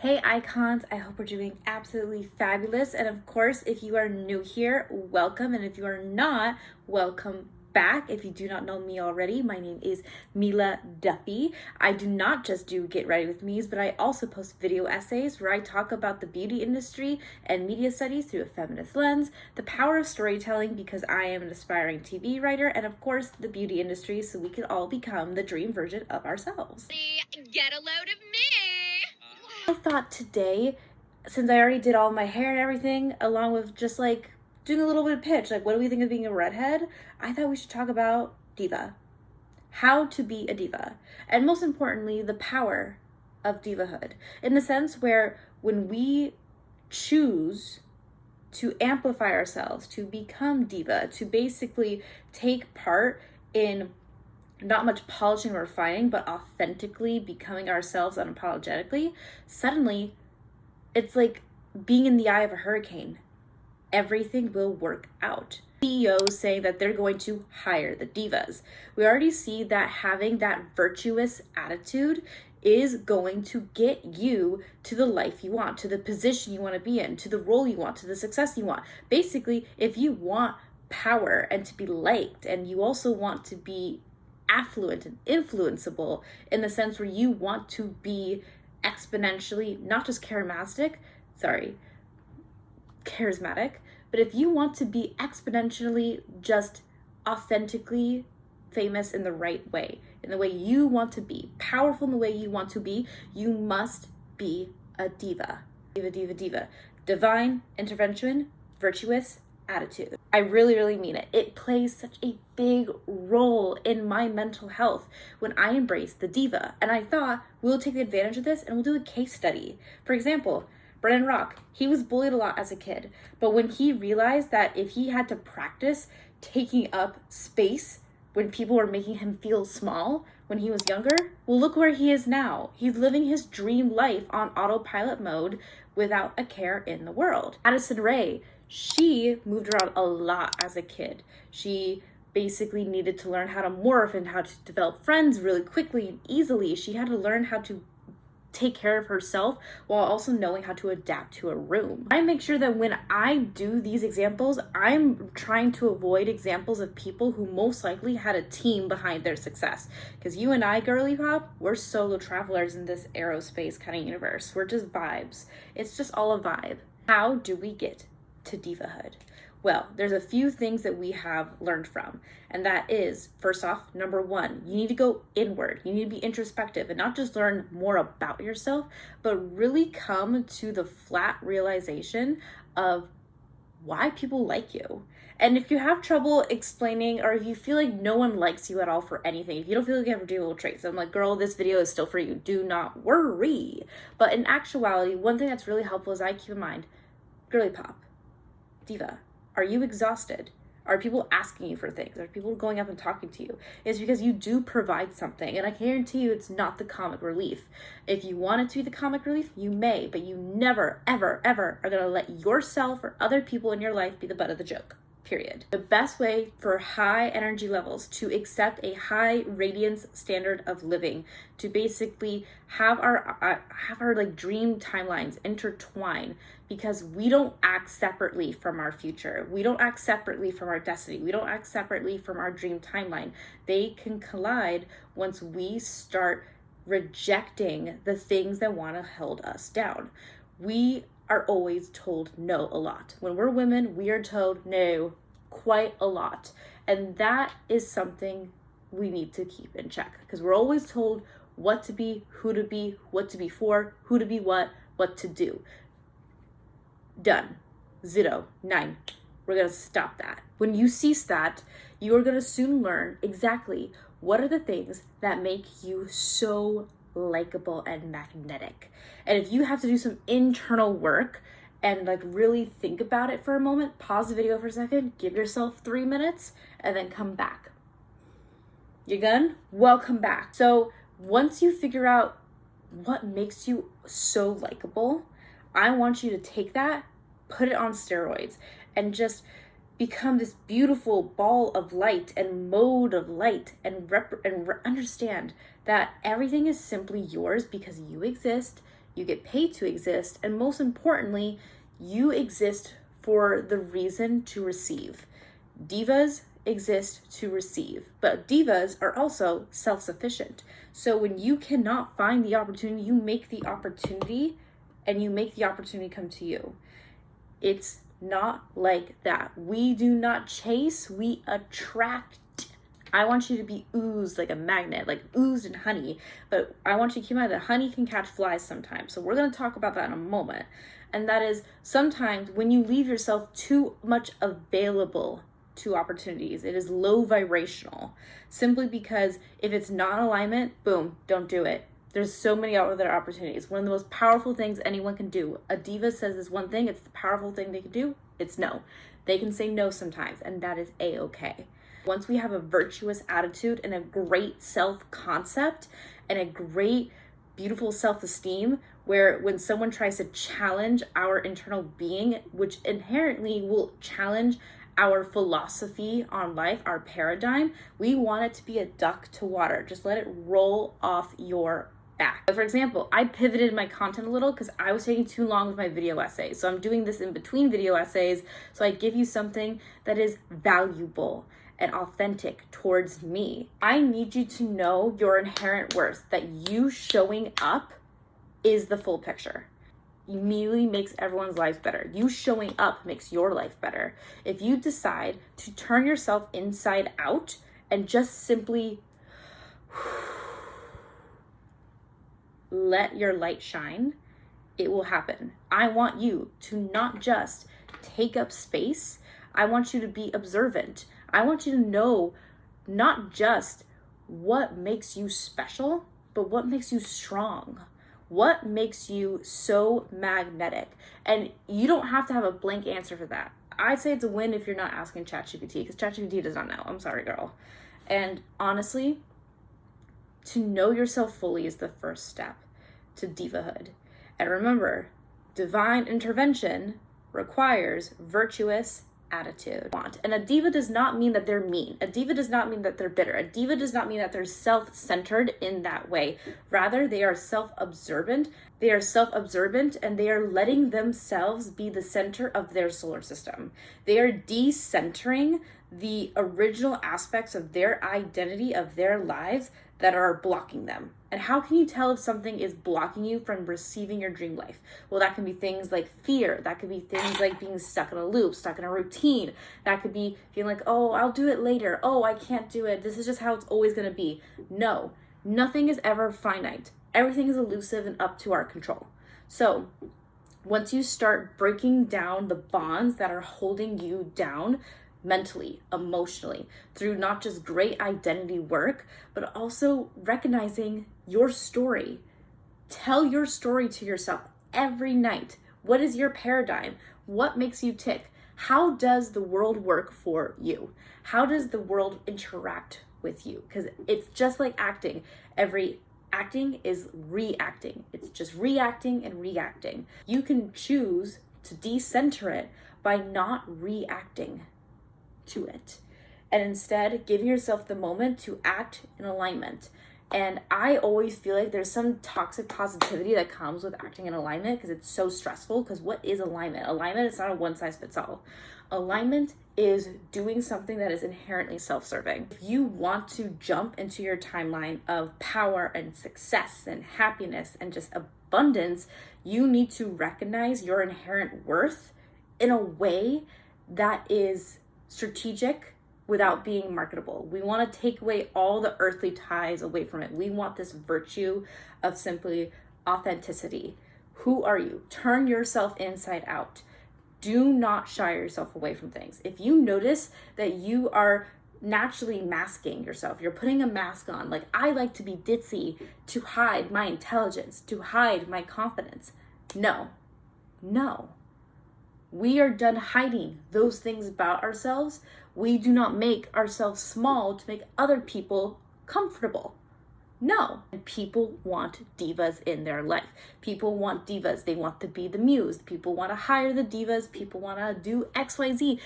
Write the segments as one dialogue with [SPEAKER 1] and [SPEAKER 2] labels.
[SPEAKER 1] Hey icons, I hope we're doing absolutely fabulous. And of course, if you are new here, welcome. And if you are not, welcome back. If you do not know me already, my name is Mila Duffy. I do not just do Get Ready With Me's, but I also post video essays where I talk about the beauty industry and media studies through a feminist lens, the power of storytelling because I am an aspiring TV writer, and of course, the beauty industry so we can all become the dream version of ourselves.
[SPEAKER 2] Get a load of me!
[SPEAKER 1] I thought today, since I already did all my hair and everything, along with just like doing a little bit of pitch, like what do we think of being a redhead? I thought we should talk about diva. How to be a diva. And most importantly, the power of divahood. In the sense where when we choose to amplify ourselves, to become diva, to basically take part in not much polishing or refining, but authentically becoming ourselves unapologetically, suddenly it's like being in the eye of a hurricane. Everything will work out. CEOs saying that they're going to hire the divas. We already see that having that virtuous attitude is going to get you to the life you want, to the position you want to be in, to the role you want, to the success you want. Basically, if you want power and to be liked, and you also want to be affluent and influenceable in the sense where you want to be exponentially, not just charismatic, but if you want to be exponentially just authentically famous in the right way, in the way you want to be, powerful in the way you want to be, you must be a diva. Diva, diva, diva. Divine intervention, virtuous attitude. I really mean it. It plays such a big role in my mental health when I embrace the diva. And I thought we'll take advantage of this and we'll do a case study. For example, Brennan Rock, he was bullied a lot as a kid, but when he realized that if he had to practice taking up space when people were making him feel small when he was younger, well, look where he is now. He's living his dream life on autopilot mode without a care in the world. Addison Rae, she moved around a lot as a kid. She basically needed to learn how to morph and how to develop friends really quickly and easily. She had to learn how to take care of herself while also knowing how to adapt to a room. I make sure that when I do these examples, I'm trying to avoid examples of people who most likely had a team behind their success. Because you and I, girly pop, we're solo travelers in this aerospace kind of universe. We're just vibes. It's just all a vibe. How do we get to divahood? Well, there's a few things that we have learned from, and that is, first off, number one, you need to go inward. You need to be introspective and not just learn more about yourself, but really come to the flat realization of why people like you. And if you have trouble explaining, or if you feel like no one likes you at all for anything, if you don't feel like you have redeemable traits, I'm like, girl, this video is still for you. Do not worry. But in actuality, one thing that's really helpful is I keep in mind, girly pop, diva, are you exhausted? Are people asking you for things? Are people going up and talking to you? It's because you do provide something. And I guarantee you it's not the comic relief. If you want it to be the comic relief, you may, but you never, ever are gonna let yourself or other people in your life be the butt of the joke. Period. The best way for high energy levels to accept a high radiance standard of living, to basically have our like dream timelines intertwine, because we don't act separately from our future. We don't act separately from our destiny. We don't act separately from our dream timeline. They can collide once we start rejecting the things that want to hold us down. We are always told no a lot. When we're women, we are told no quite a lot. And that is something we need to keep in check, because we're always told what to be, who to be, what to be for, who to be what to do. Done. 0, 9. We're going to stop that. When you cease that, you are going to soon learn exactly what are the things that make you so likable and magnetic. And if you have to do some internal work and like really think about it for a moment, pause the video for a second, give yourself 3 minutes, and then come back. You good? Welcome back. So once you figure out what makes you so likable, I want you to take that, put it on steroids, and just become this beautiful ball of light and mode of light, and understand that everything is simply yours because you exist. you get paid to exist, and most importantly, you exist for the reason to receive. Divas exist to receive, but divas are also self-sufficient. So when you cannot find the opportunity, you make the opportunity, and you make the opportunity come to you. It's not like that. We do not chase, we attract. I want you to be oozed like a magnet, like oozed in honey, but I want you to keep in mind that honey can catch flies sometimes. So we're going to talk about that in a moment. And that is sometimes when you leave yourself too much available to opportunities, it is low vibrational, simply because if it's not alignment, boom, don't do it. There's so many other opportunities. One of the most powerful things anyone can do. A diva says this one thing, it's the powerful thing they can do, it's no. They can say no sometimes, and that is a-okay. Once we have a virtuous attitude and a great self-concept and a great, beautiful self-esteem, where when someone tries to challenge our internal being, which inherently will challenge our philosophy on life, our paradigm, we want it to be a duck to water. Just let it roll off your back. For example, I pivoted my content a little because I was taking too long with my video essays. So I'm doing this in between video essays, so I give you something that is valuable and authentic towards me. I need you to know your inherent worth, that you showing up is the full picture. Immediately makes everyone's lives better. You showing up makes your life better. If you decide to turn yourself inside out and just simply let your light shine, it will happen. I want you to not just take up space. I want you to be observant. I want you to know not just what makes you special, but what makes you strong. What makes you so magnetic? And you don't have to have a blank answer for that. I'd say it's a win if you're not asking ChatGPT, because ChatGPT does not know. I'm sorry, girl. And honestly, to know yourself fully is the first step to divahood. And remember, divine intervention requires virtuous attitude. And a diva does not mean that they're mean. A diva does not mean that they're bitter. A diva does not mean that they're self-centered in that way. Rather, they are self-observant. They are self-observant, and they are letting themselves be the center of their solar system. They are decentering the original aspects of their identity, of their lives, that are blocking them. And how can you tell if something is blocking you from receiving your dream life? Well, that can be things like fear. That could be things like being stuck in a loop, stuck in a routine. That could be feeling like, oh, I'll do it later. Oh, I can't do it. This is just how it's always going to be. No, nothing is ever finite. Everything is elusive and up to our control. So once you start breaking down the bonds that are holding you down, mentally, emotionally, through not just great identity work, but also recognizing your story. Tell your story to yourself every night. What is your paradigm? What makes you tick? How does the world work for you? How does the world interact with you? Because it's just like acting. Every acting is reacting. It's just reacting and reacting. You can choose to decenter it by not reacting to it, and instead giving yourself the moment to act in alignment. And I always feel like there's some toxic positivity that comes with acting in alignment because it's so stressful. Because what is alignment? Alignment is not a one size fits all. Alignment is doing something that is inherently self-serving. If you want to jump into your timeline of power and success and happiness and just abundance, you need to recognize your inherent worth in a way that is strategic without being marketable. We want to take away all the earthly ties away from it. We want this virtue of simply authenticity. Who are you? Turn yourself inside out. Do not shy yourself away from things. If you notice that you are naturally masking yourself, you're putting a mask on, like I like to be ditzy to hide my intelligence, to hide my confidence. No. We are done hiding those things about ourselves. We do not make ourselves small to make other people comfortable. No. And people want divas in their life. People want divas. They want to be the muse. People want to hire the divas. People want to do XYZ.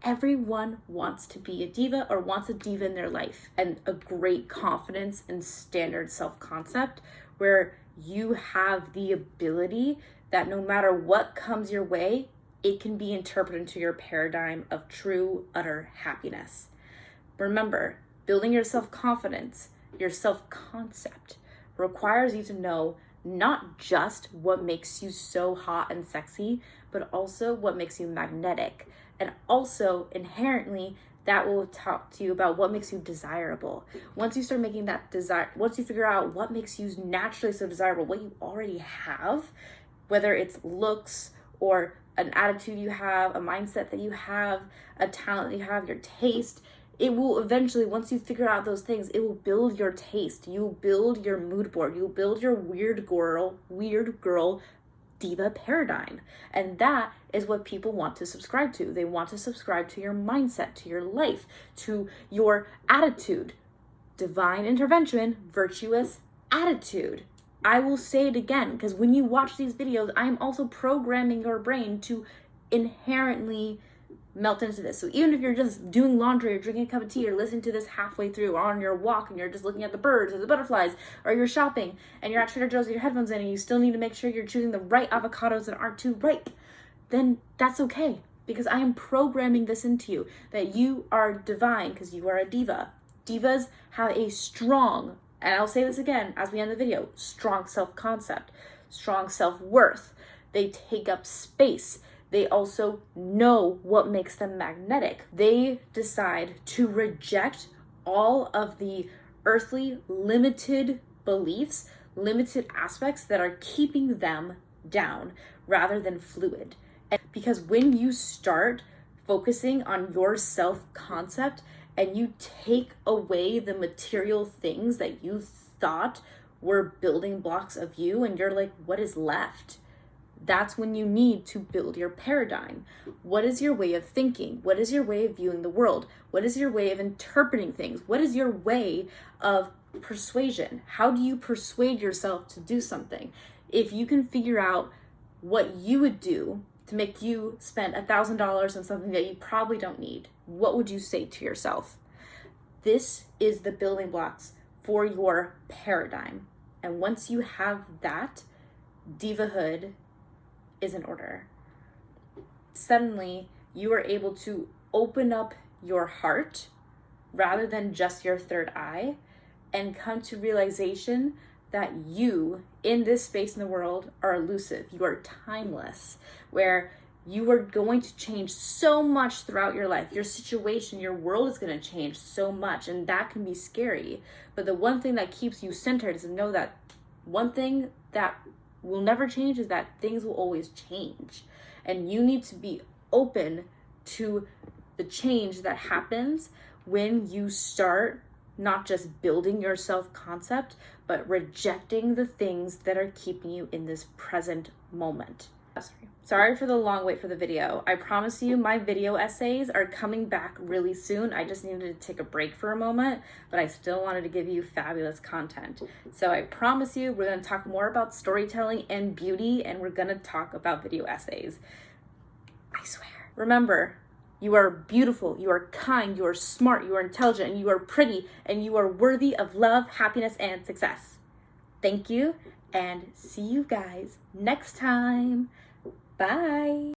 [SPEAKER 1] Everyone wants to be a diva or wants a diva in their life. And a great confidence and standard self-concept where you have the ability that no matter what comes your way, it can be interpreted into your paradigm of true, utter happiness. Remember, building your self-confidence, your self-concept, requires you to know not just what makes you so hot and sexy, but also what makes you magnetic. And also, inherently, that will talk to you about what makes you desirable. Once you start making that desire, once you figure out what makes you naturally so desirable, what you already have, whether it's looks or an attitude you have, a mindset that you have, a talent that you have, your taste, it will eventually, once you figure out those things, it will build your taste. You will build your mood board. You'll build your weird girl diva paradigm. And that is what people want to subscribe to. They want to subscribe to your mindset, to your life, to your attitude. Divine intervention, virtuous attitude. I will say it again, because when you watch these videos, I am also programming your brain to inherently melt into this. So even if you're just doing laundry or drinking a cup of tea or listening to this halfway through, or on your walk and you're just looking at the birds or the butterflies, or you're shopping and you're at Trader Joe's with your headphones in and you still need to make sure you're choosing the right avocados that aren't too ripe, then that's okay, because I am programming this into you, that you are divine because you are a diva. Divas have a strong, and I'll say this again as we end the video, strong self-concept, strong self-worth. They take up space. They also know what makes them magnetic. They decide to reject all of the earthly, limited beliefs, limited aspects that are keeping them down rather than fluid. And because when you start focusing on your self-concept and you take away the material things that you thought were building blocks of you, and you're like, what is left? That's when you need to build your paradigm. What is your way of thinking? What is your way of viewing the world? What is your way of interpreting things? What is your way of persuasion? How do you persuade yourself to do something? If you can figure out what you would do to make you spend $1,000 on something that you probably don't need, what would you say to yourself? This is the building blocks for your paradigm. And once you have that, divahood is in order. Suddenly, you are able to open up your heart rather than just your third eye and come to realization that you, in this space in the world, are elusive. You are timeless, where you are going to change so much throughout your life. Your situation, your world is going to change so much, and that can be scary. But the one thing that keeps you centered is to know that one thing that will never change is that things will always change. And you need to be open to the change that happens when you start not just building your self-concept, but rejecting the things that are keeping you in this present moment. Sorry for the long wait for the video. I promise you my video essays are coming back really soon. I just needed to take a break for a moment, but I still wanted to give you fabulous content. So I promise you we're going to talk more about storytelling and beauty, and we're going to talk about video essays. I swear. Remember, you are beautiful, you are kind, you are smart, you are intelligent, and you are pretty, and you are worthy of love, happiness, and success. Thank you, and see you guys next time. Bye.